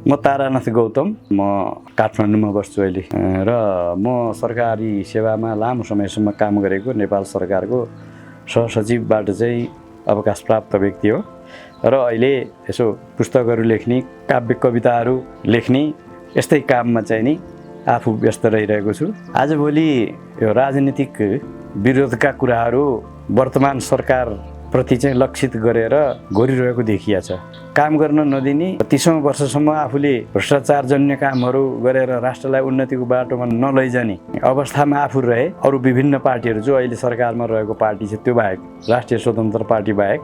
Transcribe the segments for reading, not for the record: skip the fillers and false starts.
म तारानाथ गौतम, म काठमाडौँमा बस्छु अहिले र म सरकारी सेवामा लामो समयसम्म काम गरेको नेपाल सरकारको सहसचिवबाट चाहिँ अवकाश प्राप्त व्यक्ति हो र अहिले यसो पुस्तकहरू लेख्ने, काव्य कविताहरू लेख्ने यस्तै काममा चाहिँ नि आफू व्यस्त रहिरहेको छु। आजभोलि यो राजनीतिक विरोधका कुराहरू वर्तमान सरकार प्रति चाहिँ लक्षित गरेर गरिरहेको देखिया छ। काम गर्न नदिने 30औं वर्षसम्म आफूले भ्रष्टाचारजन्य कामहरू गरेर राष्ट्रलाई उन्नतिको बाटोमा नलैजाने अवस्थामा आफू रहे। अरू विभिन्न पार्टीहरू जो अहिले सरकारमा रहेको पार्टी छ त्यो बाहेक, राष्ट्रिय स्वतन्त्र पार्टी बाहेक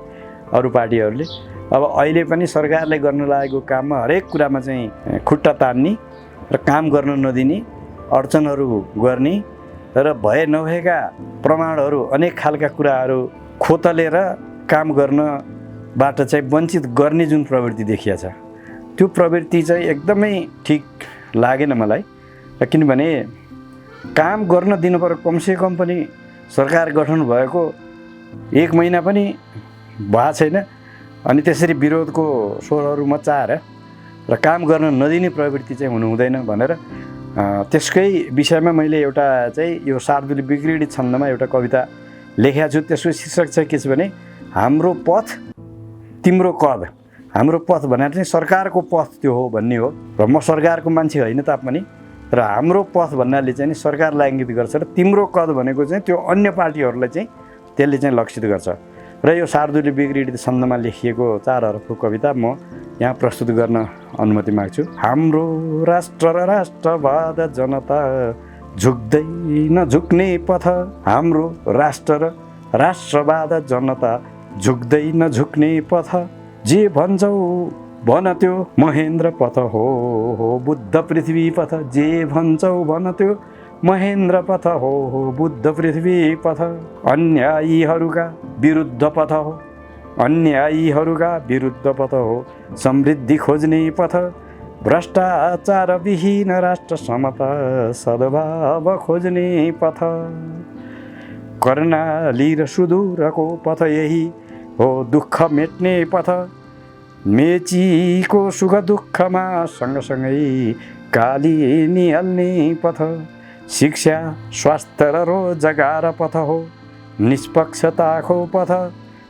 अरू पार्टीहरूले अब अहिले पनि सरकारले गर्न लागेको काममा हरेक कुरामा चाहिँ खुट्टा तान्ने र काम गर्न नदिने, अडचनहरू गर्ने र भए नभएका प्रमाणहरू अनेक खालका कुराहरू खोतलेर काम गर्नबाट चाहिँ वञ्चित गर्ने जुन प्रवृत्ति देखिया छ, त्यो प्रवृत्ति चाहिँ एकदमै ठिक लागेन मलाई। किनभने काम गर्न दिनुपर्यो, कमसेकम पनि सरकार गठन भएको 1 महिना पनि भएको छैन, अनि त्यसरी विरोधको स्वरहरू मचाएर र काम गर्न नदिने प्रवृत्ति चाहिँ हुनु हुँदैन भनेर त्यसकै विषयमा मैले एउटा चाहिँ यो शार्दूल विक्रीडित छन्दमा एउटा कविता लेखेको छु। त्यसको शीर्षक चाहिँ के छ भने हाम्रो पथ तिम्रो कद। हाम्रो पथ भनेर चाहिँ सरकारको पथ त्यो हो भन्ने हो र म सरकारको मान्छे होइन तापनि, र हाम्रो पथ भन्नाले चाहिँ सरकारलाई इङ्गित गर्छ र तिम्रो कद भनेको चाहिँ त्यो अन्य पार्टीहरूलाई चाहिँ त्यसले चाहिँ लक्षित गर्छ। र यो शार्दूल विक्रीडित छन्दमा लेखिएको 4 हरफको कविता म यहाँ प्रस्तुत गर्न अनुमति माग्छु। हाम्रो राष्ट्र र राष्ट्रवाद जनता झुक्दै नझुक्ने पथ। हाम्रो राष्ट्र र राष्ट्रवाद जनता झुक्दै नझुक्ने पथ। जे भन्छौ भन त्यो महेन्द्र पथ हो बुद्ध पृथ्वी पथ। जे भन्छौ भन त्यो महेन्द्र पथ हो बुद्ध पृथ्वी पथ। अन्यायीहरूका विरुद्ध पथ हो, अन्यायीहरूका विरुद्ध पथ हो समृद्धि खोज्ने पथ। भ्रष्टाचार विहीन राष्ट्र समता सद्भाव खोज्ने पथ। कर्णाली र सुदूरको पथ यही हो दुःख मेट्ने पथ। मेचीको सुख दुःखमा सँगसँगै काली निहाल्ने पथ। शिक्षा स्वास्थ्य र रोजगार पथ हो निष्पक्षताको पथ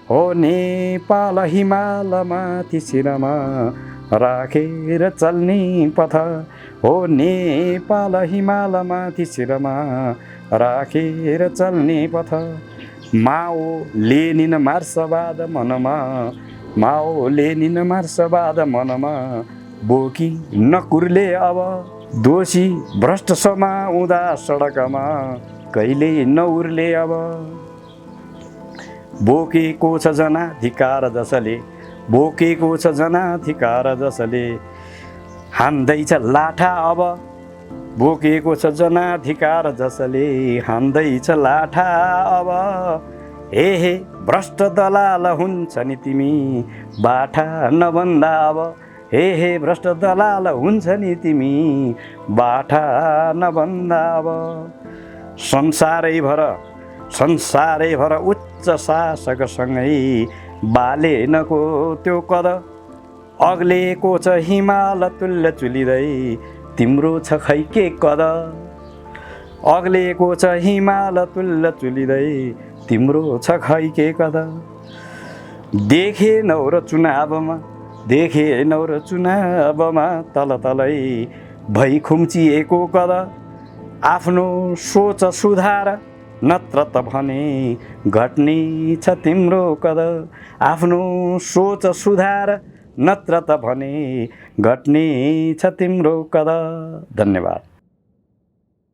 हो। नेपाल हिमालमाथि शिरमा राखेर चल्ने पथ हो। नेपाल हिमालमाथि शिरमा राखेर चल्ने पथ। माओ लेनिन मार्क्सवाद मनमा, माओ लेनिन मार्क्सवाद मनमा बोकी नकुर्ले अब। दोषी भ्रष्ट समाउँदा सडकमा कहिले नउर्ले अब। बोकेको छ जनाधिकार जसले, बोकेको छ जनाधिकार जसले हान्दैछ लाठा अब। बोकेको छ जनाधिकार जसले हान्दैछ लाठा अब। हे भ्रष्ट दलाल हुन्छ नि तिमी बाठा नभन्दा अब। हे भ्रष्ट दलाल हुन्छ नि तिमी बाठा नभन्दा अब। संसारैभर उच्च शासकसँगै बालेनको त्यो कद। अग्लेको छ हिमाल तुल्य चुलिँदै तिम्रो छ खै के कद। अग्लेको छ हिमाल तुल्य चुलिँदै तिम्रो छ खै के कद। देखेनौ र चुनावमा, देखेनौ र चुनावमा तल तलै भई खुम्चिएको कद। आफ्नो सोच सुधार नत्र त भने घट्ने छ तिम्रो कद। आफ्नो सोच सुधार नत्र त भने घट्ने छ तिम्रो कद। धन्यवाद।